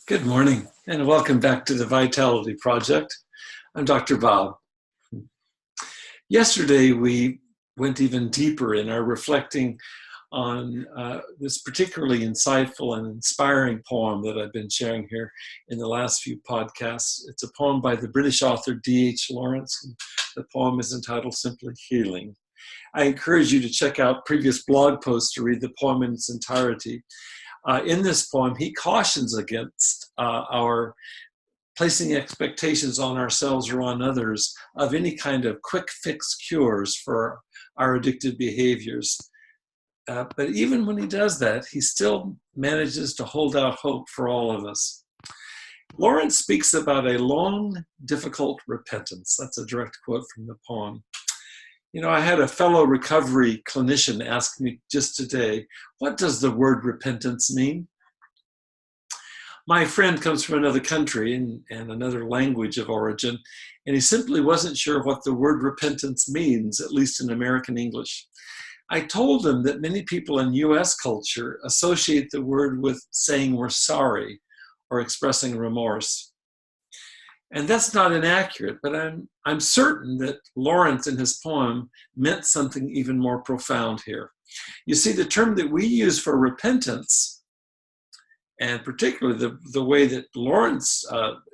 Good morning and welcome back to the Vitality Project. I'm Dr. Bob. Yesterday we went even deeper in our reflecting on this particularly insightful and inspiring poem that I've been sharing here in the last few podcasts. It's a poem by the British author D.H. Lawrence. The poem is entitled simply Healing. I encourage you to check out previous blog posts to read the poem in its entirety. In this poem, he cautions against our placing expectations on ourselves or on others of any kind of quick fix cures for our addictive behaviors. But even when he does that, he still manages to hold out hope for all of us. Lawrence speaks about a long, difficult repentance. That's a direct quote from the poem. You know, I had a fellow recovery clinician ask me just today, what does the word repentance mean? My friend comes from another country and another language of origin, and he simply wasn't sure what the word repentance means, at least in American English. I told him that many people in US culture associate the word with saying we're sorry or expressing remorse. And that's not inaccurate, but I'm certain that Lawrence in his poem meant something even more profound here. You see, the term that we use for repentance, and particularly the way that Lawrence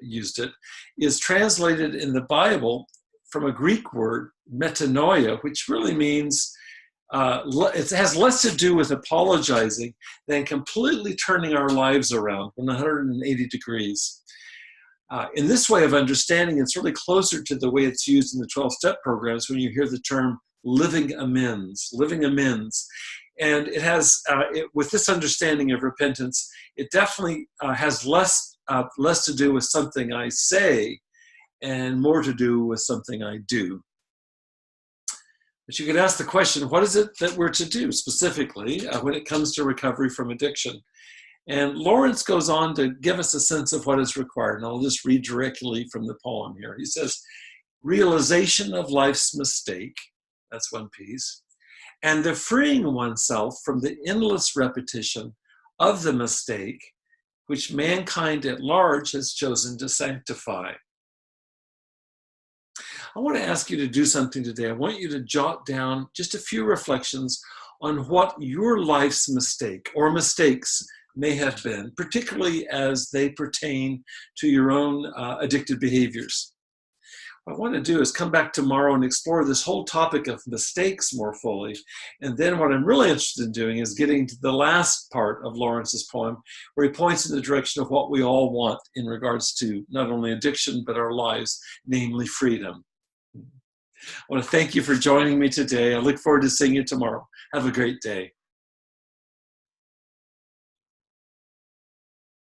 used it, is translated in the Bible from a Greek word, metanoia, which really means, it has less to do with apologizing than completely turning our lives around 180 degrees. In this way of understanding, it's really closer to the way it's used in the 12-step programs when you hear the term living amends. And it has, with this understanding of repentance, it definitely has less to do with something I say and more to do with something I do. But you could ask the question, what is it that we're to do specifically when it comes to recovery from addiction? And Lawrence goes on to give us a sense of what is required. And I'll just read directly from the poem here. He says, realization of life's mistake, that's one piece, and the freeing oneself from the endless repetition of the mistake which mankind at large has chosen to sanctify. I want to ask you to do something today. I want you to jot down just a few reflections on what your life's mistake or mistakes may have been, particularly as they pertain to your own addictive behaviors. What I want to do is come back tomorrow and explore this whole topic of mistakes more fully. And then what I'm really interested in doing is getting to the last part of Lawrence's poem, where he points in the direction of what we all want in regards to not only addiction, but our lives, namely freedom. I want to thank you for joining me today. I look forward to seeing you tomorrow. Have a great day.